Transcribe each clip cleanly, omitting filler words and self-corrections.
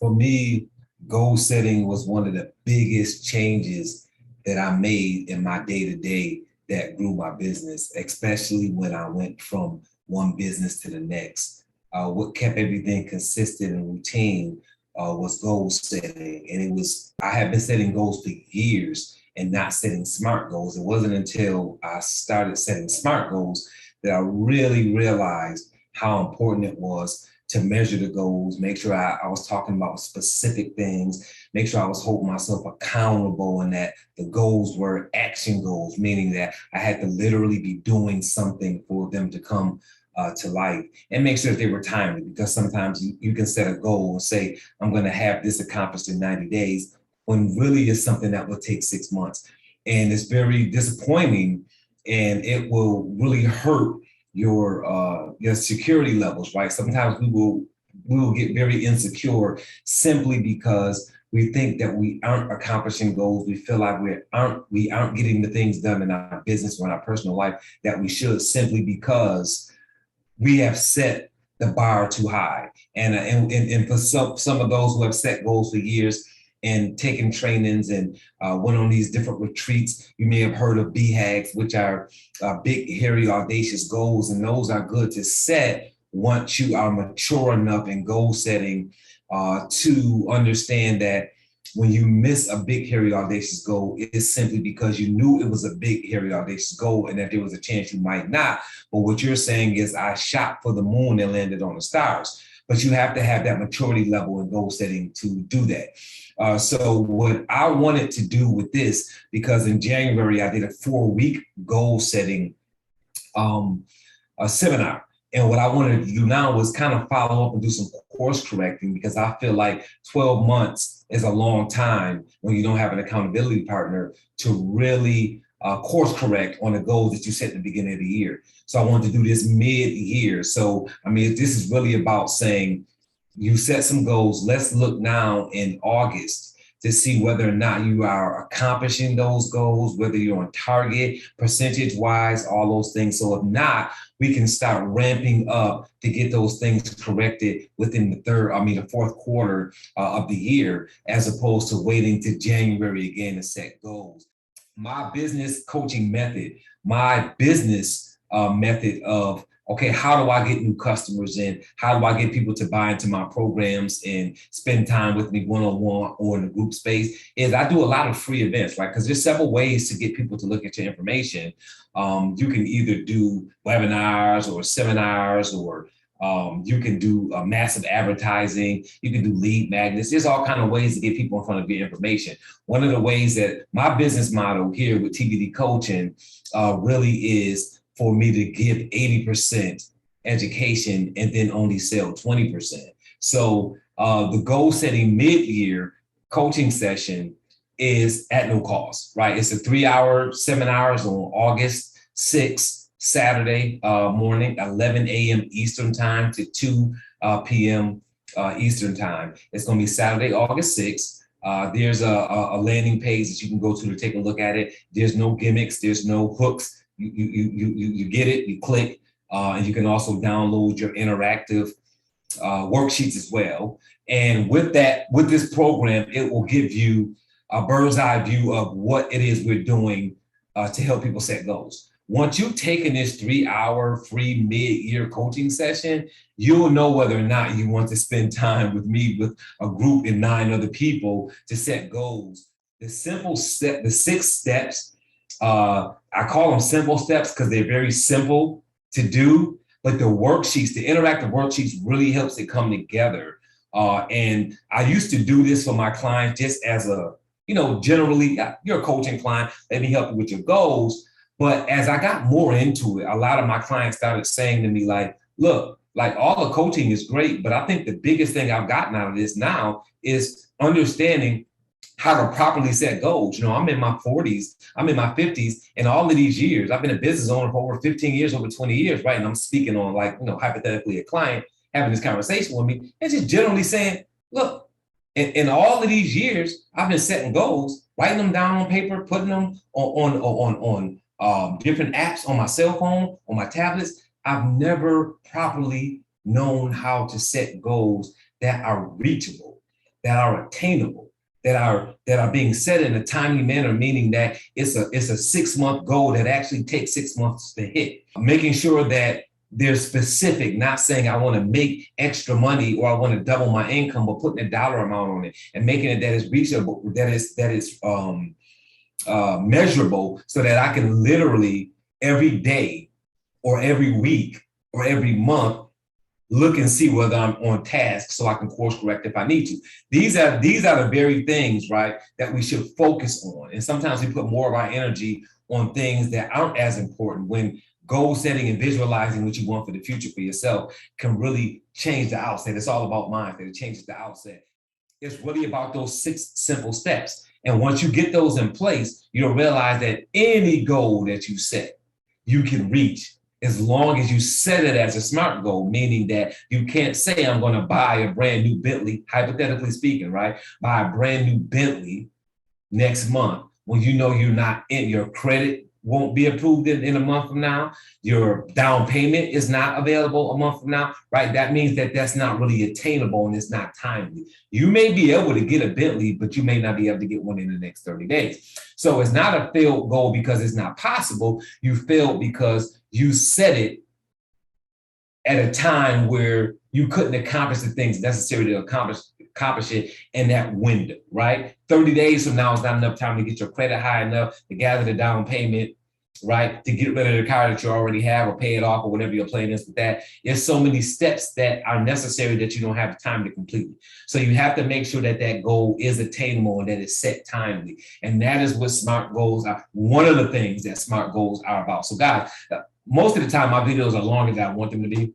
For me, goal setting was one of the biggest changes that I made in my day to day that grew my business, especially when I went from one business to the next. What kept everything consistent and routine was goal setting. And I had been setting goals for years and not setting SMART goals. It wasn't until I started setting SMART goals that I really realized how important it was to measure the goals, make sure I was talking about specific things, make sure I was holding myself accountable and that the goals were action goals, meaning that I had to literally be doing something for them to come to life, and make sure that they were timely, because sometimes you can set a goal and say, I'm going to have this accomplished in 90 days, when really it's something that will take 6 months. And it's very disappointing, and it will really hurt your security levels, right? Sometimes we will get very insecure simply because we think that we aren't accomplishing goals. We feel like we aren't getting the things done in our business or in our personal life that we should, simply because we have set the bar too high. And for some of those who have set goals for years and taken trainings and went on these different retreats, you may have heard of BHAGs, which are big, hairy, audacious goals. And those are good to set once you are mature enough in goal setting to understand that when you miss a big, hairy, audacious goal, it is simply because you knew it was a big, hairy, audacious goal and that there was a chance you might not. But what you're saying is, I shot for the moon and landed on the stars. But you have to have that maturity level in goal setting to do that. So what I wanted to do with this, because in January, I did a 4-week goal setting seminar. And what I wanted to do now was kind of follow up and do some course correcting, because I feel like 12 months is a long time when you don't have an accountability partner to really course correct on the goals that you set at the beginning of the year. So I wanted to do this mid-year. So, I mean, this is really about saying, you set some goals. Let's look now in August to see whether or not you are accomplishing those goals, whether you're on target, percentage-wise, all those things. So if not, we can start ramping up to get those things corrected within the fourth quarter of the year, as opposed to waiting to January again to set goals. My business coaching method, my business method of, okay, how do I get new customers in? How do I get people to buy into my programs and spend time with me one-on-one or in a group space, is I do a lot of free events, right? Because there's several ways to get people to look at your information. You can either do webinars or seminars, or you can do massive advertising. You can do lead magnets. There's all kinds of ways to get people in front of your information. One of the ways that my business model here with TBD Coaching really is for me to give 80% education and then only sell 20%. So the goal setting mid-year coaching session is at no cost, right? It's a 3-hour seminars on August 6th, Saturday morning, 11 a.m. Eastern time to 2 p.m. Eastern time. It's going to be Saturday, August 6th. There's a landing page that you can go to take a look at it. There's no gimmicks. There's no hooks. You get it, you click, and you can also download your interactive worksheets as well. And with this program, it will give you a bird's eye view of what it is we're doing to help people set goals. Once you've taken this 3-hour free mid-year coaching session, you'll know whether or not you want to spend time with me, with a group and 9 other people, to set goals. The 6 steps, I call them simple steps because they're very simple to do, but the worksheets, the interactive worksheets, really helps it come together. And I used to do this for my clients just as generally, you're a coaching client, let me help you with your goals. But as I got more into it, a lot of my clients started saying to me, like, look, like, all the coaching is great, but I think the biggest thing I've gotten out of this now is understanding how to properly set goals. I'm in my 40s, I'm in my 50s, and all of these years, I've been a business owner for over 15 years, over 20 years, right? And I'm speaking on, hypothetically, a client having this conversation with me and just generally saying, look, in all of these years, I've been setting goals, writing them down on paper, putting them on different apps on my cell phone, on my tablets. I've never properly known how to set goals that are reachable, that are attainable, that are being set in a timely manner, meaning that it's a 6-month goal that actually takes 6 months to hit. Making sure that they're specific, not saying I want to make extra money or I want to double my income, but putting a dollar amount on it and making it that is reachable, that is measurable, so that I can literally every day or every week or every month look and see whether I'm on task so I can course correct if I need to. These are the very things, right, that we should focus on. And sometimes we put more of our energy on things that aren't as important, when goal setting and visualizing what you want for the future for yourself can really change the outset. It's all about mindset. It changes the outset. It's really about those 6 simple steps. And once you get those in place, you'll realize that any goal that you set, you can reach, as long as you set it as a SMART goal, meaning that you can't say, I'm going to buy a brand new Bentley, hypothetically speaking, right? Buy a brand new Bentley next month when you know you're not in, your credit won't be approved in a month from now, your down payment is not available a month from now, right? That means that that's not really attainable and it's not timely. You may be able to get a Bentley, but you may not be able to get one in the next 30 days. So it's not a failed goal because it's not possible. You failed because you set it at a time where you couldn't accomplish the things necessary to accomplish it in that window, right? 30 days from now is not enough time to get your credit high enough to gather the down payment, right? To get rid of the car that you already have or pay it off or whatever your plan is with that. There's so many steps that are necessary that you don't have the time to complete. So you have to make sure that that goal is attainable and that it's set timely. And that is what SMART goals are. One of the things that SMART goals are about. So guys, most of the time my videos are longer than I want them to be,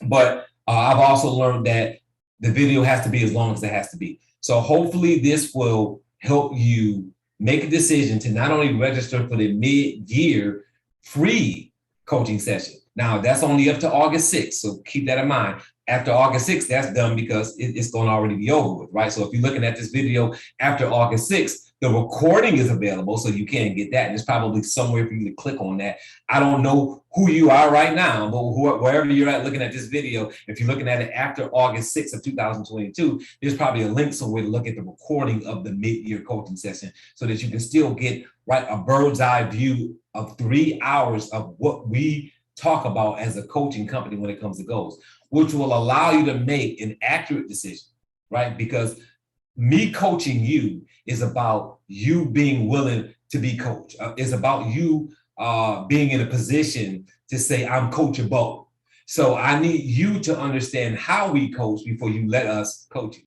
but I've also learned that the video has to be as long as it has to be. So hopefully this will help you make a decision to not only register for the mid-year free coaching session. Now that's only up to August 6th. So keep that in mind. After August 6th, that's done because it's going to already be over with, right? So if you're looking at this video after August 6th, the recording is available, so you can get that. And it's probably somewhere for you to click on that. I don't know who you are right now, but wherever you're at looking at this video, if you're looking at it after August 6th of 2022, there's probably a link somewhere to look at the recording of the mid-year coaching session so that you can still get, right, a bird's eye view of 3 hours of what we talk about as a coaching company when it comes to goals, which will allow you to make an accurate decision, right? Because me coaching you is about you being willing to be coached. It's about you being in a position to say, I'm coachable. So I need you to understand how we coach before you let us coach you.